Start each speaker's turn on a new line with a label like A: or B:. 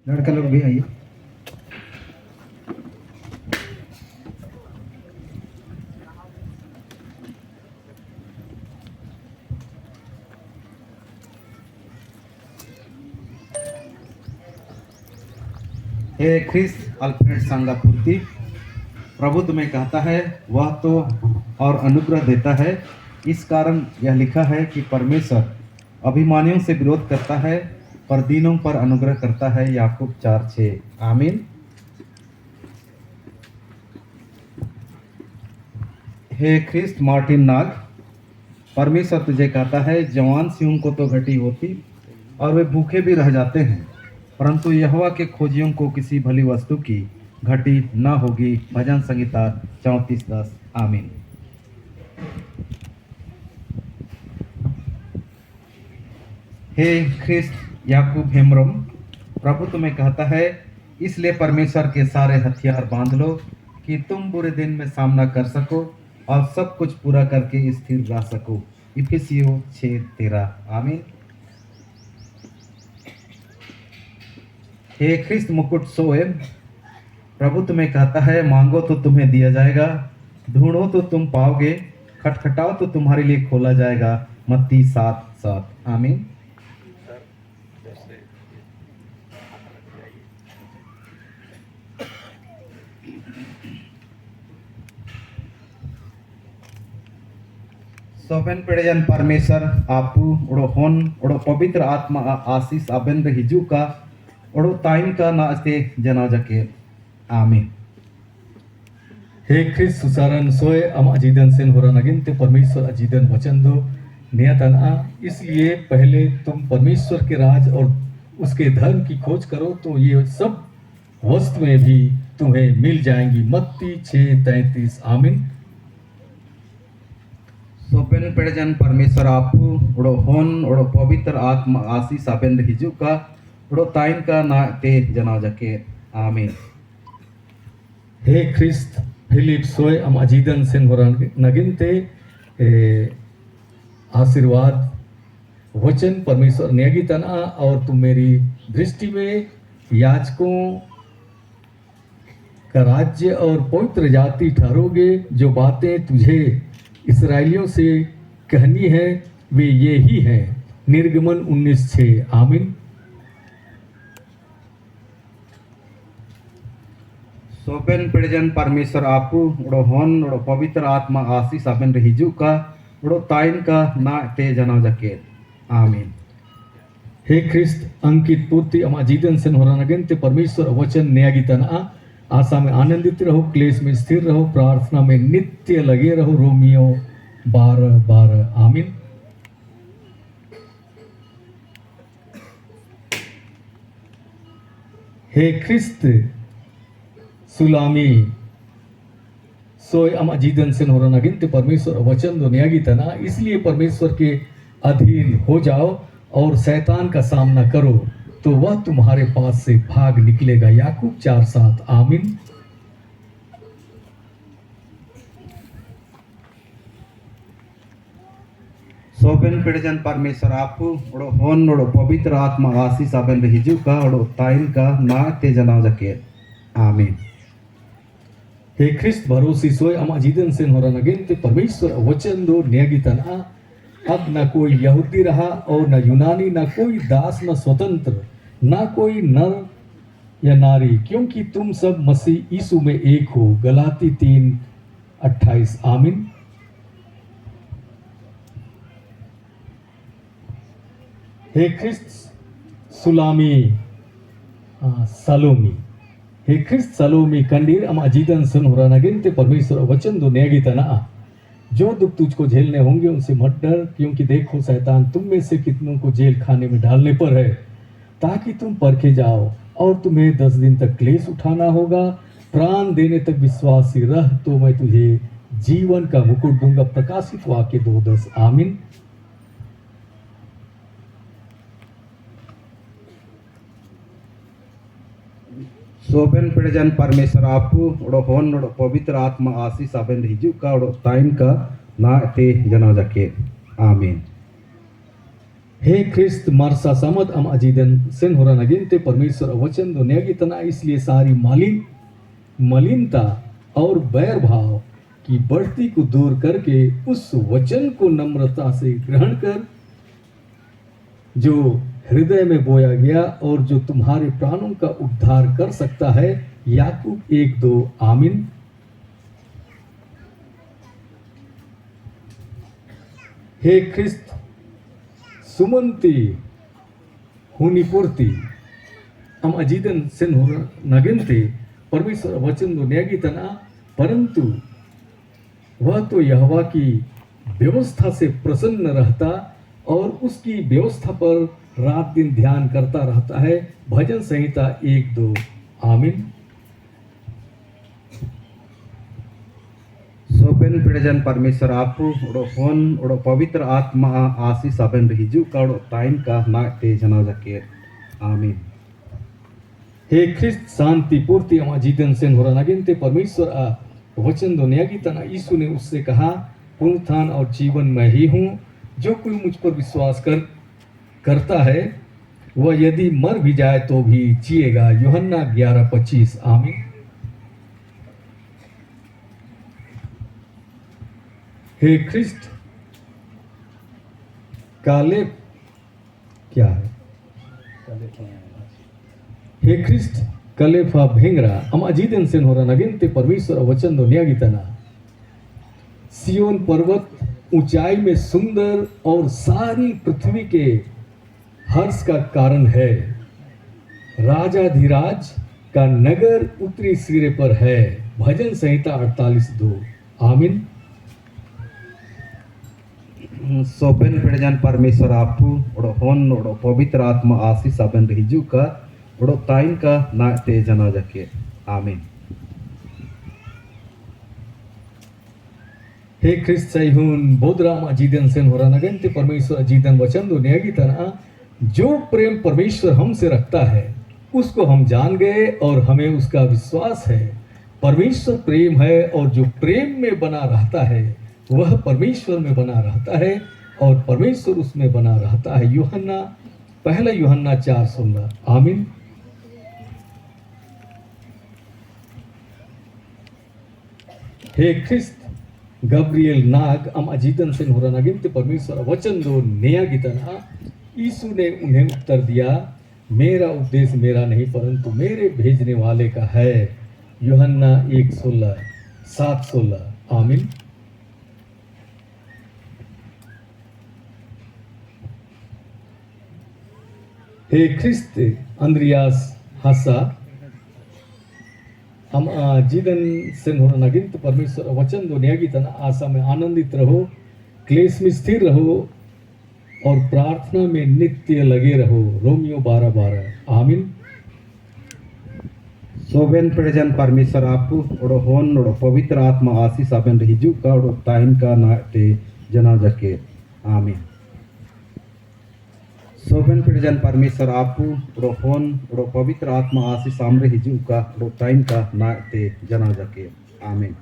A: लड़का लोग भी आइए। हे क्रिस अल्फ्रेड संगापुर्ती, प्रभु तुम्हें कहता है वह तो और अनुग्रह देता है। इस कारण यह लिखा है कि परमेश्वर अभिमानियों से विरोध करता है पर दीनों पर अनुग्रह करता है। याकूब 4:6। आमीन। हे ख्रिस्त मार्टिन नाग, परमेश्वर तुझे कहता है जवान सिंहों को तो घटी होती और वे भूखे भी रह जाते हैं, परंतु यहोवा के खोजियों को किसी भली वस्तु की घटी न होगी। भजन संहिता 34:10। आमीन। हे ख्रिस्त याकूब हेम्ब्रम, प्रभु तुम्हें कहता है इसलिए परमेश्वर के सारे हथियार बांध लो कि तुम बुरे दिन में सामना कर सको और सब कुछ पूरा करके स्थिर रह सको। इफिसियों 6:13। आमीन। हे ख्रिस्त मुकुट सोएब, प्रभु तुम्हें कहता है मांगो तो तुम्हें दिया जाएगा, ढूंढो तो तुम पाओगे, खटखटाओ तो तुम्हारे लिए खोला जाएगा। मत्ती 7:7। आमीन। सोबेन पेड़जन परमेश्वर आपू उड़ो होन उड़ो पवित्र आत्मा आशीष अबेंद्र हिजू का उड़ो ताइन का नास्ते जनाजा के। आमीन।
B: हे ख्रिस्त सुसारन सोए अम अजीदन सेन होरा नगिन ते परमेश्वर अजीदन वचन दो नियतन आ। इसलिए पहले तुम परमेश्वर के राज और उसके धर्म की खोज करो तो ये सब वस्तुएं भी तुम्हें मिल जाएंगी। मत्ती 6:33। आमीन।
A: सोबेन पेड़जन परमेश्वर आपू उड़ो होन उड़ो पवित्र आत्मा आशीष अबेंद्र हिजू का उड़ो ताइन का नाते जनाजा के। आमीन।
B: हे ख्रिस्त फिलिप सोए अम अजीदन सेन होरा नगिन ते आशीर्वाद वचन परमेश्वर न्यागी तना और तुम मेरी दृष्टि में याजकों का राज्य और पवित्र जाति ठहरोगे। जो बातें तुझे इस्राएलियों से कहनी है वे ये ही हैं। निर्गमन 19:6। आमीन।
A: सोबेन पेड़जन परमेश्वर आपू उड़ो होन उड़ो पवित्र आत्मा आशीष अबेंद्र हिजू का उड़ो ताइन का नाते जनाजा के। आमीन।
B: हे ख्रिस्त अंकित पूर्ति अमा जीदन सेन होरा नगन ते परमेश्वर वचन न्यागी तना आशा में आनंदित रहो, क्लेश में स्थिर रहो, प्रार्थना में नित्य लगे रहो। रोमियो 12:12। आमीन। हे ख्रिस्त सुलामी सोय अमा जीदन सेन होरा नगिन ते परमेश्वर वचन दो न्यागी तना। इसलिए परमेश्वर के अधीन हो जाओ और शैतान का सामना करो तो वह तुम्हारे पास से भाग निकलेगा। याकूब 4:7। आमीन।
A: सोबेन पेड़जन परमेश्वर आपू उड़ो होन उड़ो पवित्र आत्मा आशीष अबेंद्र हिजू का उड़ो ताइन का नाते जनाजा के। आमीन।
B: हे ख्रिस्त भरोसी सोय अमा जीदन सेन होरा नगिन ते परमेश्वर वचन दो न्यागी तना। अब न कोई यहूदी रहा और न यूनानी, न कोई दास न स्वतंत्र, न कोई नर या नारी, क्योंकि तुम सब मसीह यीशु में एक हो। गलाती 3:28। आमीन। हे ख्रिस्त सुलामी सलोमी, हे ख्रिस्त सलोमी कंडीर अम अजीदन सुन होरा नगिन ते परमेश्वर वचन दो न्यागी तना। जो दुख तुझको झेलने होंगे उनसे मत डर, क्योंकि देखो शैतान तुम में से कितनों को जेल खाने में डालने पर है, ताकि तुम परखे जाओ और तुम्हें 10 दिन तक क्लेश उठाना होगा। प्राण देने तक विश्वासी रह तो मैं तुझे जीवन का मुकुट दूंगा। प्रकाशित वाक्य 2:10। आमीन।
A: सोबेन पेड़जन परमेश्वर आपू उड़ो होन उड़ो पवित्र आत्मा आशीष अबेंद्र हिजू का उड़ो ताइन का नाते जनाजा के। आमीन।
B: हे ख्रिस्त मारसा Samad am ajidan sen hora naginte परमेश्वर वचन दो न्यागितना इसलिए सारी मलिनता और बैर भाव की बढ़ती को दूर करके उस वचन को नम्रता से ग्रहण कर जो हृदय में बोया गया और जो तुम्हारे प्राणों का उद्धार कर सकता है। याकूब 1:2 आमीन। हे ख्रिस्त सुमंती हुनिपुर्ती हम अजीदन सेन नगिनते परमेश्वर वचन दो न्यागितना, परंतु वह तो यहोवा की व्यवस्था से प्रसन्न रहता और उसकी व्यवस्था पर रात दिन ध्यान करता रहता है। भजन संहिता 1:2 आमीन।
A: सोबेन पिड़जन परमेश्वर आपू उड़ो होन उड़ो पवित्र आत्मा आशीष अबेन हिजू का उड़ो ताइन का ना ते जना जके आमीन।
B: हे ख्रिस्त शांति पूर्ति अमा जीवन सेन होरा नगिनते परमेश्वर वचन दो न्यागितना यीशु ने उससे कहा, पुनरुत्थान और जीवन मैं ही हूँ, जो कोई मुझ पर विश्वास करता है वह यदि मर भी जाए तो भी जिएगा। यूहन्ना 11:25 आमीन। हे ख्रिस्त कालेब क्या है? हे ख्रिस्त कलेफा भेंगरा अमा जीदन सेन होरा नगिनते परमेश्वर वचन दो न्यागितना सियोन पर्वत ऊंचाई में सुंदर और सारी पृथ्वी के हर्ष का कारण है। राजाधिराज का नगर उत्तरी सिरे पर है। भजन संहिता 48:2 आमीन।
A: सोबेन पिड़जन परमेश्वर आपू उड़ो होन उड़ो पवित्र आत्मा आशीष अबेन हिजू का उड़ो ताइन का ना ते जना जके आमीन।
B: हे ख्रिस्त सैहुन बोधराम अजीदन सेन होरा नगनते परमेश्वर अजीदन वचन दो न्यागितना, जो प्रेम परमेश्वर हमसे रखता है उसको हम जान गए और हमें उसका विश्वास है। परमेश्वर प्रेम है और जो प्रेम में बना रहता है वह परमेश्वर में बना रहता है और परमेश्वर उसमें बना रहता है। पहला यूहन्ना 4:16 आमीन। हे ख्रिस्त गब्रियल नाग अम अजीदन सेन होरा नगिनते परमेश्वर वचन दो न्यागितना यीशु ने उन्हें उत्तर दिया, मेरा उपदेश मेरा नहीं परंतु मेरे भेजने वाले का है। यूहन्ना 1:7-16 आमीन। हे ख्रिस्त अंद्रियास हसा हम जीवन सेन होरा नगिनते परमेश्वर वचन दो न्यागितना आशा में आनंदित रहो, क्लेश में स्थिर रहो और प्रार्थना में नित्य लगे रहो। रोमियो 12:12 आमीन।
A: सोबेन पिड़जन परमेश्वर आपू उड़ो होन उड़ो पवित्र आत्मा आशीष अबेन हिजू का उड़ो ताइन का ना ते जना जके आमीन। सोबेन पिड़जन परमेश्वर आपू उड़ो होन उड़ो पवित्र आत्मा आशीष आमरे हिजू का उड़ो ताइन का ना ते जना जके आमीन।